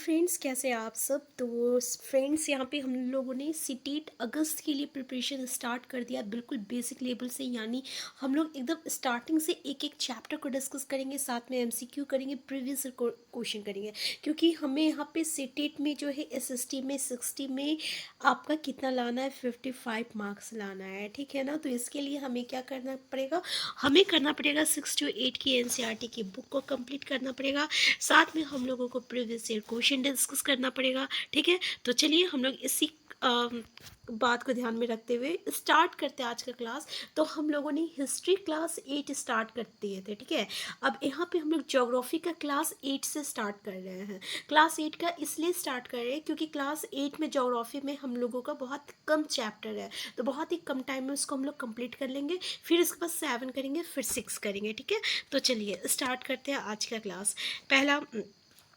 Friends, कैसे हैं आप सब। तो फ्रेंड्स, यहाँ पे हम लोगों ने सीटेट अगस्त के लिए प्रिपरेशन स्टार्ट कर दिया, बिल्कुल बेसिक लेवल से। यानी हम लोग एकदम स्टार्टिंग से एक एक चैप्टर को डिस्कस करेंगे, साथ में एमसीक्यू करेंगे, प्रीवियस क्वेश्चन करेंगे। क्योंकि हमें यहाँ पे सीटेट में जो है एसएसटी में 60 में आपका कितना लाना है, 55 मार्क्स लाना है, ठीक है ना। तो इसके लिए हमें क्या करना पड़ेगा, हमें करना पड़ेगा 6 to 8 की एनसीईआरटी की बुक को कंप्लीट करना पड़ेगा। साथ में हम लोगों को प्रीवियस ईयर क्वेश्चन डिस्कस करना पड़ेगा, ठीक है। तो चलिए हम लोग इसी बात को ध्यान में रखते हुए स्टार्ट करते हैं आज का क्लास। तो हम लोगों ने हिस्ट्री क्लास 8 स्टार्ट कर दिए थे, ठीक है। अब यहाँ पे हम लोग ज्योग्राफी का क्लास 8 से स्टार्ट कर रहे हैं। क्लास 8 का इसलिए स्टार्ट कर रहे हैं क्योंकि क्लास 8 में ज्योग्राफी में हम लोगों का बहुत कम चैप्टर है, तो बहुत ही कम टाइम में उसको हम लोग कंप्लीट कर लेंगे। फिर इसके बाद 7 करेंगे, फिर 6 करेंगे, ठीक है। तो चलिए स्टार्ट करते हैं आज का क्लास। पहला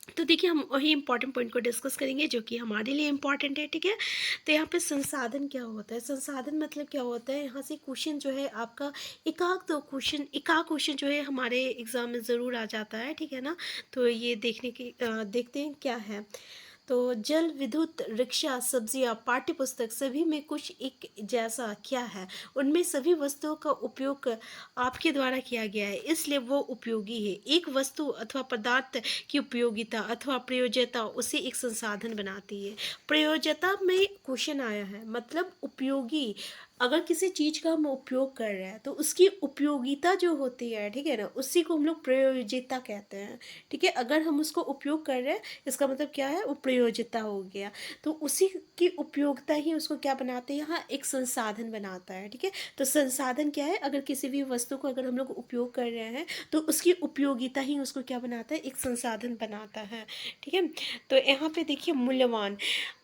तो देखिए, हम वही इंपॉर्टेंट पॉइंट को डिस्कस करेंगे जो कि हमारे लिए इम्पॉर्टेंट है, ठीक है। तो यहाँ पे संसाधन क्या होता है, संसाधन मतलब क्या होता है। यहाँ से क्वेश्चन जो है आपका एकाक क्वेश्चन जो है हमारे एग्जाम में ज़रूर आ जाता है, ठीक है ना। तो ये देखते हैं क्या है। तो जल, विद्युत, रिक्शा, सब्जियां, पाठ्य पुस्तक सभी में कुछ एक जैसा क्या है। उनमें सभी वस्तुओं का उपयोग आपके द्वारा किया गया है, इसलिए वो उपयोगी है। एक वस्तु अथवा पदार्थ की उपयोगिता अथवा प्रयोज्यता उसे एक संसाधन बनाती है। प्रयोज्यता में क्वेश्चन आया है, मतलब उपयोगी। अगर किसी चीज़ का हम उपयोग कर रहे हैं तो उसकी उपयोगिता जो होती है, ठीक है ना, उसी को हम लोग प्रयोज्यता कहते हैं, ठीक है। अगर हम उसको उपयोग कर रहे हैं, इसका मतलब क्या है, वो प्रयोज्यता हो गया। तो उसी की उपयोगिता ही उसको क्या बनाते हैं, यहाँ एक संसाधन बनाता है, ठीक है। तो संसाधन क्या है, अगर किसी भी वस्तु को अगर हम लोग उपयोग कर रहे हैं तो उसकी उपयोगिता ही उसको क्या बनाता है, एक संसाधन बनाता है, ठीक है। तो यहाँ पे देखिए मूल्यवान।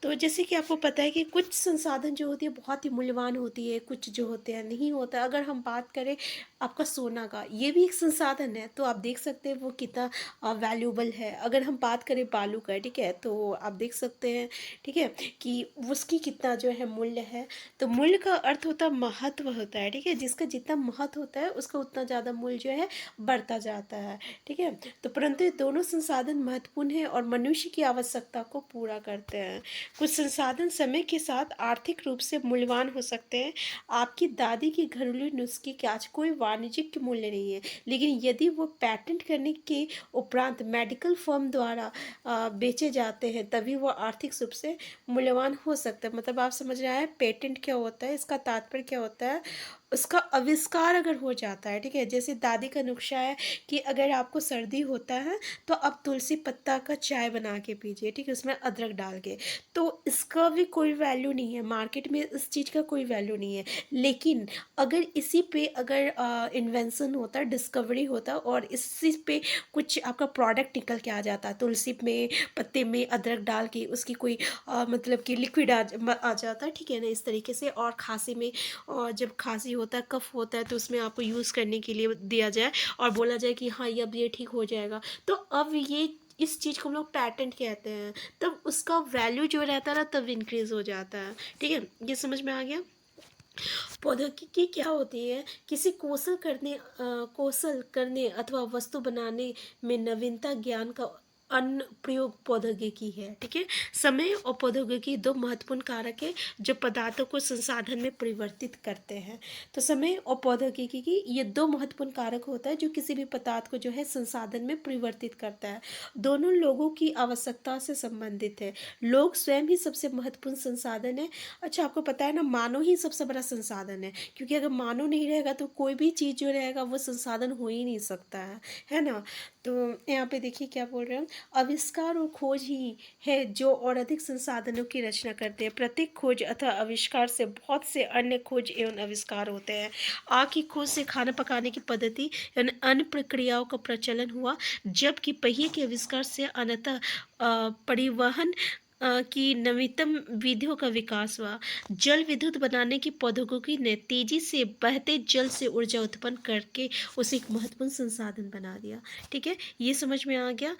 तो जैसे कि आपको पता है कि कुछ संसाधन जो होती है बहुत ही मूल्यवान होती है, कुछ जो होते हैं नहीं होता। अगर हम बात करें आपका सोना का, ये भी एक संसाधन है, तो आप देख सकते हैं वो कितना वैल्यूबल है। अगर हम बात करें बालू का, ठीक है, तो आप देख सकते हैं, ठीक है, कि उसकी कितना जो है मूल्य है। तो मूल्य का अर्थ होता है महत्व होता है, ठीक है। जिसका जितना महत्व होता है उसका उतना ज़्यादा मूल्य जो है बढ़ता जाता है, ठीक है। तो परंतु ये दोनों संसाधन महत्वपूर्ण है और मनुष्य की आवश्यकता को पूरा करते हैं। कुछ संसाधन समय के साथ आर्थिक रूप से मूल्यवान हो सकते हैं। आपकी दादी की घरेलू नुस्खे के आज कोई वाणिज्यिक मूल्य नहीं है, लेकिन यदि वो पेटेंट करने के उपरांत मेडिकल फर्म द्वारा बेचे जाते हैं तभी वो आर्थिक रूप से मूल्यवान हो सकता है। मतलब आप समझ रहे हैं पेटेंट क्या होता है, इसका तात्पर्य क्या होता है, उसका आविष्कार अगर हो जाता है, ठीक है। जैसे दादी का नुस्खा है कि अगर आपको सर्दी होता है तो आप तुलसी पत्ता का चाय बना के पीजिए, ठीक है, उसमें अदरक डाल के। तो इसका भी कोई वैल्यू नहीं है, मार्केट में इस चीज़ का कोई वैल्यू नहीं है। लेकिन अगर इसी पे अगर इन्वेंशन होता, डिस्कवरी होता और इसी पे कुछ आपका प्रोडक्ट निकल के आ जाता, तुलसी में पत्ते में अदरक डाल के उसकी कोई मतलब कि लिक्विड आ जाता, ठीक है ना, इस तरीके से। और खांसी में, और जब खांसी होता है, कफ होता है, तो उसमें आपको यूज़ करने के लिए दिया जाए और बोला जाए कि हाँ ये अब ये ठीक हो जाएगा। तो अब ये इस चीज़ को हम लोग पैटेंट कहते हैं। तब उसका वैल्यू जो रहता है ना, तब इंक्रीज हो जाता है, ठीक है। ये समझ में आ गया। प्रौद्योगिकी क्या होती है, किसी कौशल करने अथवा वस्तु बनाने में नवीनता ज्ञान का अनुप्रयोग प्रौद्योगिकी है, ठीक है। समय और प्रौद्योगिकी दो महत्वपूर्ण कारक है जो पदार्थों को संसाधन में परिवर्तित करते हैं। तो समय और प्रौद्योगिकी की ये दो महत्वपूर्ण कारक होता है जो किसी भी पदार्थ को जो है संसाधन में परिवर्तित करता है। दोनों लोगों की आवश्यकता से संबंधित है। लोग स्वयं ही सबसे महत्वपूर्ण संसाधन है। अच्छा, आपको पता है ना, मानव ही सबसे बड़ा संसाधन है, क्योंकि अगर मानव नहीं रहेगा तो कोई भी चीज़ जो रहेगा वो संसाधन हो ही नहीं सकता है ना। तो यहाँ पे देखिए क्या बोल रहे हैं, आविष्कार और खोज ही है जो और अधिक संसाधनों की रचना करते हैं। प्रत्येक खोज अथवा आविष्कार से बहुत से अन्य खोज एवं आविष्कार होते हैं। आग की खोज से खाना पकाने की पद्धति एवं अन्य प्रक्रियाओं का प्रचलन हुआ, जबकि पहिए के आविष्कार से अनंतः परिवहन की नवीनतम विधियों का विकास हुआ। जल विद्युत बनाने की प्रौद्योगिकी ने तेजी से बहते जल से ऊर्जा उत्पन्न करके उसे एक महत्वपूर्ण संसाधन बना दिया, ठीक है। ये समझ में आ गया।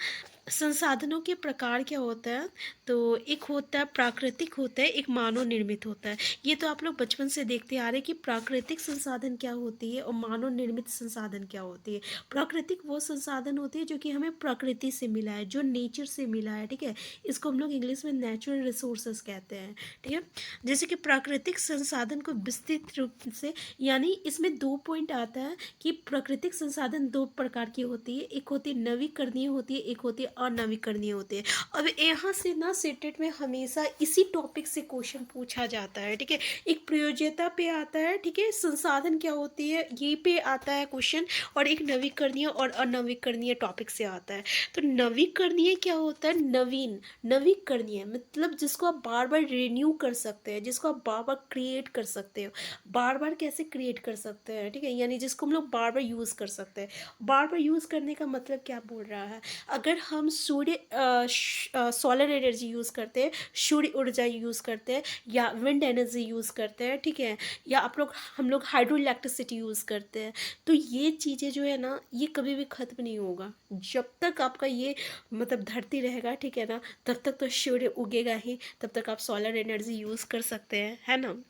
संसाधनों के प्रकार क्या होता है? तो एक होता है प्राकृतिक होता है, एक मानव निर्मित होता है। ये तो आप लोग बचपन से देखते आ रहे हैं कि प्राकृतिक संसाधन क्या होती है और मानव निर्मित संसाधन क्या होती है। प्राकृतिक वो संसाधन होती है जो कि हमें प्रकृति से मिला है, जो नेचर से मिला है, ठीक है? इसको हम लोग इंग्लिश में नेचुरल रिसोर्सेज कहते हैं, ठीक है? जैसे कि प्राकृतिक संसाधन को विस्तृत रूप से, यानी इसमें 2 पॉइंट आता है कि प्राकृतिक संसाधन 2 प्रकार की होती है, एक होती है नवीकरणीय होती है, एक होती है अनवीकरणीय होती है। अब यहाँ से ना सीटेट में हमेशा इसी टॉपिक से क्वेश्चन पूछा जाता है, ठीक है? एक प्रयोज्यता पे आता है, ठीक है? संसाधन क्या होती है ये पे आता है क्वेश्चन, और एक नवीकरणीय और अनवीकरणीय टॉपिक से आता है। तो नवीकरणीय क्या होता है? नवीन, नवीकरणीय मतलब जिसको आप बार बार रिन्यू कर सकते हैं, जिसको आप बार बार क्रिएट कर सकते हो। बार बार कैसे क्रिएट कर सकते हैं, ठीक है? यानी जिसको हम लोग बार बार यूज़ कर सकते हैं। बार बार यूज़ करने का मतलब क्या बोल रहा है? अगर हम सोलर एनर्जी यूज़ करते हैं, सूर्य ऊर्जा यूज़ करते हैं, या विंड एनर्जी यूज़ करते हैं, ठीक है? या हम लोग हाइड्रो इलेक्ट्रिसिटी यूज़ करते हैं, तो ये चीज़ें जो है ना ये कभी भी ख़त्म नहीं होगा। जब तक आपका ये मतलब धरती रहेगा, ठीक है ना, तब तक तो सूर्य उगेगा ही, तब तक आप सोलर एनर्जी यूज़ कर सकते हैं, है ना?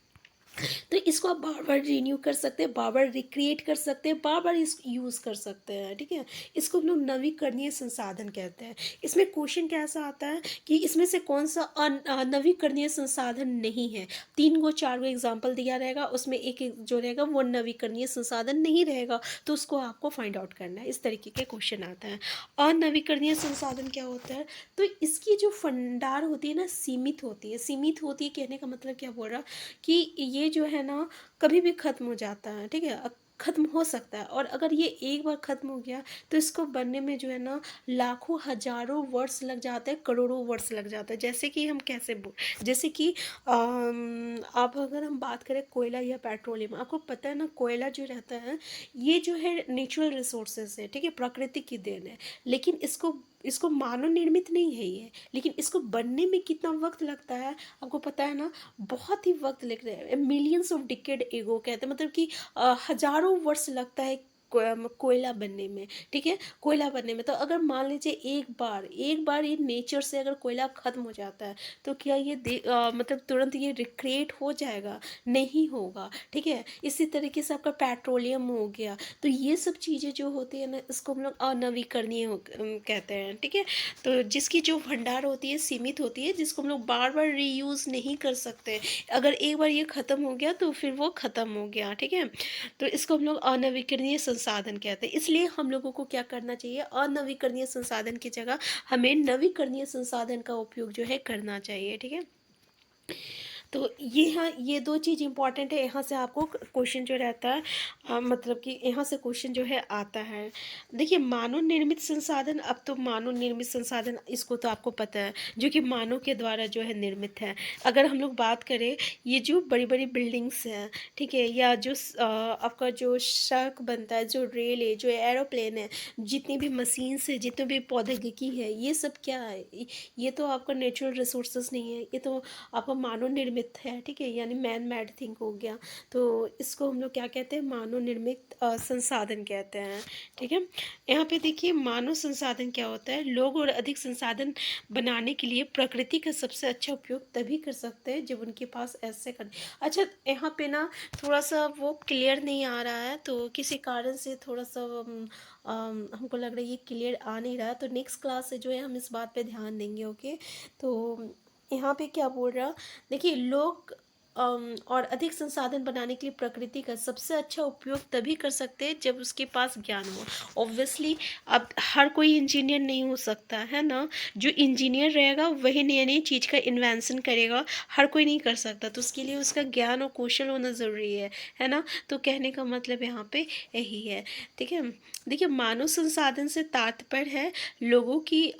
तो इसको आप बार बार रिन्यू कर सकते हैं, बार बार रिक्रिएट कर सकते हैं, बार बार इस यूज़ कर सकते हैं, ठीक है? इसको हम लोग नवीकरणीय संसाधन कहते हैं। इसमें क्वेश्चन कैसा आता है कि इसमें से कौन सा नवीकरणीय संसाधन नहीं है? 3 गो 4 गो एग्जाम्पल दिया रहेगा, उसमें एक एक जो रहेगा वो नवीकरणीय संसाधन नहीं रहेगा, तो उसको आपको फाइंड आउट करना है। इस तरीके के क्वेश्चन आता है। अनवीकरणीय संसाधन क्या होता है? तो इसकी जो भंडार होती है ना सीमित होती है। सीमित होती है कहने का मतलब क्या बोल रहा कि ये जो है ना कभी भी ख़त्म हो जाता है, ठीक है? ख़त्म हो सकता है, और अगर ये एक बार ख़त्म हो गया तो इसको बनने में जो है ना लाखों हज़ारों वर्ष लग जाते हैं, करोड़ों वर्ष लग जाता है। जैसे कि हम जैसे कि आप अगर हम बात करें कोयला या पेट्रोलियम, आपको पता है ना कोयला जो रहता है ये जो है नेचुरल रिसोर्सेज है, ठीक है? प्रकृति की देन है। लेकिन इसको इसको मानव निर्मित नहीं है ये, लेकिन इसको बनने में कितना वक्त लगता है आपको पता है ना? बहुत ही वक्त लग रहा है, मिलियंस ऑफ डिकेड एगो कहते हैं, मतलब कि हजारों वर्ष लगता है कोयला बनने में, ठीक है? कोयला बनने में। तो अगर मान लीजिए एक बार ये नेचर से अगर कोयला ख़त्म हो जाता है तो क्या ये मतलब तुरंत ये रिक्रिएट हो जाएगा? नहीं होगा, ठीक है? इसी तरीके से आपका पेट्रोलियम हो गया, तो ये सब चीज़ें जो होती है ना इसको हम लोग अनवीकरणीय कहते हैं, ठीक है? तो जिसकी जो भंडार होती है सीमित होती है, जिसको हम लोग बार बार रीयूज़ नहीं कर सकते। अगर एक बार ये ख़त्म हो गया तो फिर वो ख़त्म हो गया, ठीक है? तो इसको हम लोग अनवीकरणीय संसाधन कहते हैं। इसलिए हम लोगों को क्या करना चाहिए? अनवीकरणीय संसाधन की जगह हमें नवीकरणीय संसाधन का उपयोग जो है करना चाहिए, ठीक है? तो ये हाँ ये 2 चीज़ इम्पॉर्टेंट है। यहाँ से आपको क्वेश्चन जो रहता है मतलब कि यहाँ से क्वेश्चन जो है आता है। देखिए मानव निर्मित संसाधन, अब तो मानव निर्मित संसाधन इसको तो आपको पता है जो कि मानव के द्वारा जो है निर्मित है। अगर हम लोग बात करें ये जो बड़ी-बड़ी बिल्डिंग्स हैं, ठीक है? या जो आपका जो सड़क बनता है, जो रेल है, जो एरोप्लेन है, जितनी भी मशीन्स है, जितने भी प्रौद्योगिकी है, ये सब क्या है? ये तो आपका नेचुरल रिसोर्सेज़ नहीं है, ये तो आपका मानव निर्मित है, ठीक है? यानी मैन मेड थिंग हो गया। तो इसको हम लोग क्या कहते हैं? मानव निर्मित संसाधन कहते हैं, ठीक है? यहाँ पे देखिए मानव संसाधन क्या होता है? लोग और अधिक संसाधन बनाने के लिए प्रकृति का सबसे अच्छा उपयोग तभी कर सकते हैं जब उनके पास ऐसे कर अच्छा यहाँ पे ना थोड़ा सा वो क्लियर नहीं आ रहा है, तो किसी कारण से थोड़ा सा हमको लग रहा है ये क्लियर आ नहीं रहा है, तो नेक्स्ट क्लास से जो है हम इस बात पे ध्यान देंगे, ओके? तो यहाँ पे क्या बोल रहा, देखिए लोग और अधिक संसाधन बनाने के लिए प्रकृति का सबसे अच्छा उपयोग तभी कर सकते हैं जब उसके पास ज्ञान हो। ऑब्वियसली अब हर कोई इंजीनियर नहीं हो सकता है ना, जो इंजीनियर रहेगा वही नई नई चीज़ का इन्वेंशन करेगा, हर कोई नहीं कर सकता, तो उसके लिए उसका ज्ञान और कौशल होना ज़रूरी है ना? तो कहने का मतलब यहाँ पे यही है, ठीक है? देखिए मानव संसाधन से तात्पर्य है लोगों की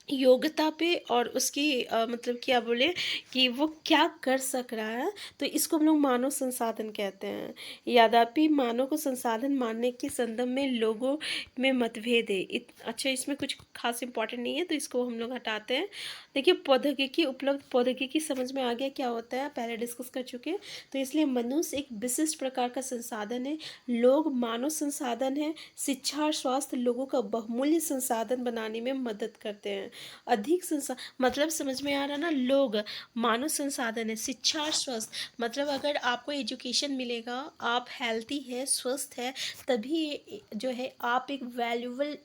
योग्यता पे और उसकी मतलब क्या बोले कि वो क्या कर सक रहा है, तो इसको हम लोग मानव संसाधन कहते हैं। यद्यपि मानव को संसाधन मानने के संदर्भ में लोगों में मतभेद है। अच्छा, इसमें कुछ खास इंपॉर्टेंट नहीं है तो इसको हम लोग हटाते हैं। देखिए, प्रौद्योगिकी उपलब्ध प्रौद्योगिकी समझ में आ गया क्या होता है, पहले डिस्कस कर चुके हैं। तो इसलिए मनुष्य एक विशिष्ट प्रकार का संसाधन है, लोग मानव संसाधन है। शिक्षा और स्वास्थ्य लोगों का बहुमूल्य संसाधन बनाने में मदद करते हैं। अधिक संसा मतलब समझ में आ रहा ना, लोग मानव संसाधन है, शिक्षा और स्वस्थ मतलब अगर आपको एजुकेशन मिलेगा, आप हेल्थी है, स्वस्थ है, तभी जो है आप एक वैल्यूबल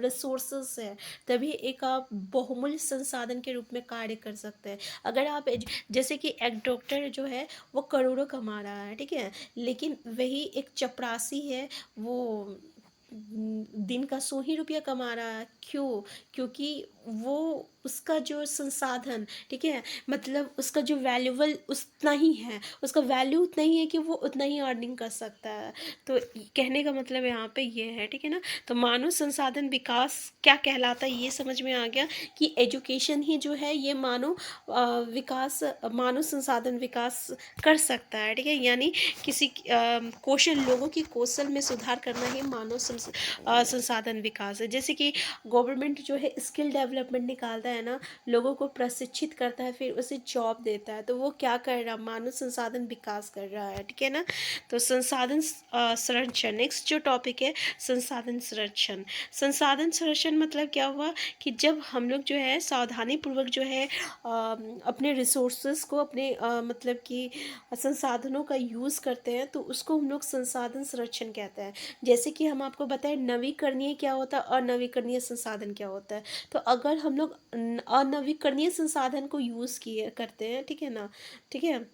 रिसोर्सेस है, तभी एक आप बहुमूल्य संसाधन के रूप में कार्य कर सकते हैं। अगर आप जैसे कि एक डॉक्टर जो है वो करोड़ों कमा रहा है, ठीक है, लेकिन वही एक चपरासी है, वो दिन का 100 ही रुपया कमा रहा है। क्यों? क्योंकि वो उसका जो संसाधन, ठीक है, मतलब उसका जो वैल्यूबल उतना ही है, उसका वैल्यू उतना ही है कि वो उतना ही अर्निंग कर सकता है। तो कहने का मतलब यहाँ पे ये है, ठीक है ना। तो मानव संसाधन विकास क्या कहलाता है ये समझ में आ गया कि एजुकेशन ही जो है ये मानव विकास, मानव संसाधन विकास कर सकता है, ठीक है। यानी किसी कौशल, लोगों की कौशल में सुधार करना ही मानव संसाधन विकास है। जैसे कि गवर्नमेंट जो है स्किल डेवलपमेंट निकालता है ना, लोगों को प्रशिक्षित करता है, फिर उसे जॉब देता है, तो वो क्या कर रहा है, मानव संसाधन विकास कर रहा है, ठीक है ना। तो संसाधन संरक्षण, नेक्स्ट जो टॉपिक है संसाधन संरक्षण। संसाधन संरक्षण मतलब क्या हुआ कि जब हम लोग जो है सावधानी पूर्वक जो है अपने रिसोर्सेस को, अपने मतलब कि संसाधनों का यूज़ करते हैं, तो उसको हम लोग संसाधन संरक्षण कहते हैं। जैसे कि हम आपको बताएं नवीकरणीय क्या होता है, अनवीकरणीय संसाधन क्या होता है। तो अगर हम लोग अनवीकरणीय संसाधन को यूज़ किए करते हैं, ठीक है ना, ठीक है,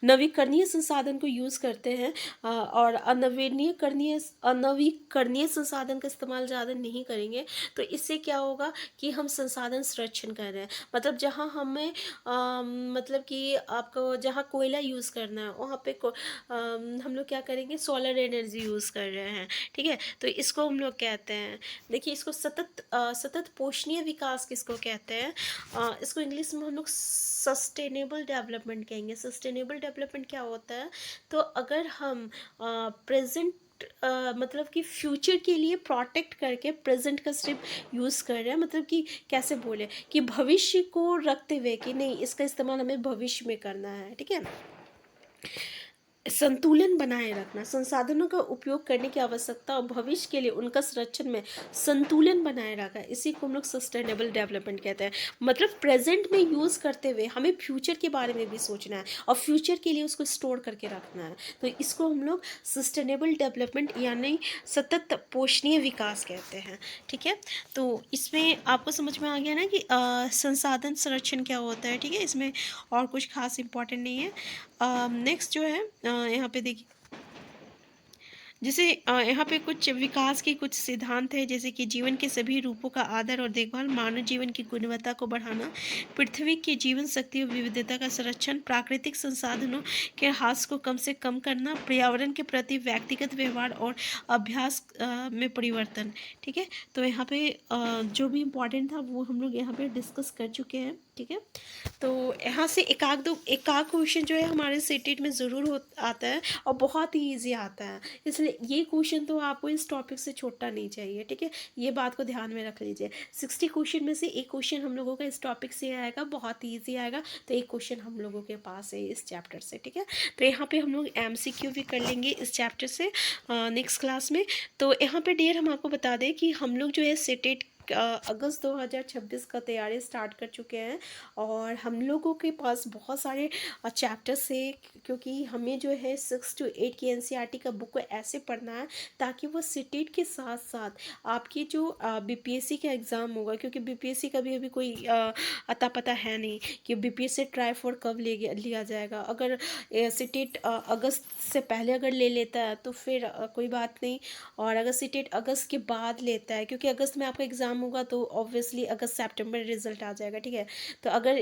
नवीकरणीय संसाधन को यूज़ करते हैं, और अनवीकरणीय संसाधन का इस्तेमाल ज़्यादा नहीं करेंगे, तो इससे क्या होगा कि हम संसाधन संरक्षण कर रहे हैं। मतलब जहाँ हमें मतलब कि आपको जहाँ कोयला यूज़ करना है वहाँ पे हम लोग क्या करेंगे, सोलर एनर्जी यूज़ कर रहे हैं, ठीक है। तो इसको हम लोग कहते हैं, देखिए इसको सतत पोषणीय विकास किसको कहते हैं, इसको इंग्लिश में हम लोग सस्टेनेबल डेवलपमेंट कहेंगे। सस्टेनेबल डेवलपमेंट क्या होता है, तो अगर हम प्रेजेंट मतलब कि फ्यूचर के लिए प्रोटेक्ट करके प्रेजेंट का सिर्फ यूज़ कर रहे हैं, मतलब कि कैसे बोले कि भविष्य को रखते हुए कि नहीं इसका इस्तेमाल हमें भविष्य में करना है, ठीक है। संतुलन बनाए रखना, संसाधनों का उपयोग करने की आवश्यकता और भविष्य के लिए उनका संरक्षण में संतुलन बनाए रखा, इसी को हम लोग सस्टेनेबल डेवलपमेंट कहते हैं। मतलब प्रेजेंट में यूज़ करते हुए हमें फ्यूचर के बारे में भी सोचना है और फ्यूचर के लिए उसको स्टोर करके रखना है, तो इसको हम लोग सस्टेनेबल डेवलपमेंट यानी सतत पोषणीय विकास कहते हैं, ठीक है। तो इसमें आपको समझ में आ गया ना कि संसाधन संरक्षण क्या होता है, ठीक है। इसमें और कुछ खास इंपॉर्टेंट नहीं है। नेक्स्ट जो है यहाँ पे देखिए, जैसे यहाँ पे कुछ विकास के कुछ सिद्धांत हैं, जैसे कि जीवन के सभी रूपों का आदर और देखभाल, मानव जीवन की गुणवत्ता को बढ़ाना, पृथ्वी की जीवन शक्ति और विविधता का संरक्षण, प्राकृतिक संसाधनों के ह्रास को कम से कम करना, पर्यावरण के प्रति व्यक्तिगत व्यवहार और अभ्यास में परिवर्तन, ठीक है। तो यहाँ पे जो भी इम्पोर्टेंट था वो हम लोग यहाँ पे डिस्कस कर चुके हैं, ठीक है। तो यहाँ से एकाक क्वेश्चन जो है हमारे सेटेट में ज़रूर आता है और बहुत ही ईजी आता है, इसलिए ये क्वेश्चन तो आपको इस टॉपिक से छूटना नहीं चाहिए, ठीक है। ये बात को ध्यान में रख लीजिए, 60 क्वेश्चन में से एक क्वेश्चन हम लोगों का इस टॉपिक से आएगा, बहुत ईजी आएगा, तो एक क्वेश्चन हम लोगों के पास है इस चैप्टर से, ठीक है। तो यहाँ पे हम लोग MCQ भी कर लेंगे इस चैप्टर से नेक्स्ट क्लास में। तो यहाँ पे डियर हम आपको बता दें कि हम लोग जो है सेटेट अगस्त 2026 का तैयारी स्टार्ट कर चुके हैं, और हम लोगों के पास बहुत सारे चैप्टर्स है, क्योंकि हमें जो है 6 to 8 की NCERT का बुक को ऐसे पढ़ना है ताकि वो सीटेट के साथ साथ आपकी जो BPSC का एग्ज़ाम होगा, क्योंकि BPSC का भी अभी कोई अता पता है नहीं कि BPSC ट्राई फॉर कब लिया जाएगा। अगर सीटेट अगस्त से पहले अगर ले लेता है तो फिर कोई बात नहीं, और अगर सीटेट अगस्त के बाद लेता है, क्योंकि अगस्त में आपका एग्ज़ाम एग्ज़ाम होगा तो ऑब्वियसली अगस्त सितंबर रिजल्ट आ जाएगा, ठीक है। तो अगर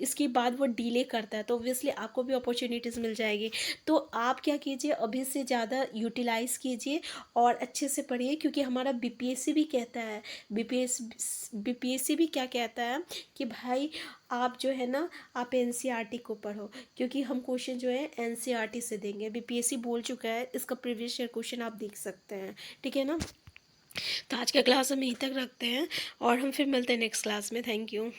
इसके बाद वो डिले करता है तो ऑब्वियसली आपको भी अपॉर्चुनिटीज़ मिल जाएगी। तो आप क्या कीजिए, अभी से ज़्यादा यूटिलाइज़ कीजिए और अच्छे से पढ़िए, क्योंकि हमारा बीपीएससी भी कहता है, बीपीएससी भी क्या कहता है कि भाई आप जो है ना, आप एनसीईआरटी को पढ़ो, क्योंकि हम क्वेश्चन जो है एनसीईआरटी से देंगे। बीपीएससी बोल चुका है, इसका प्रीवियस ईयर क्वेश्चन आप देख सकते हैं, ठीक है ना। तो आज का क्लास हम यहीं तक रखते हैं और हम फिर मिलते हैं नेक्स्ट क्लास में। Thank you.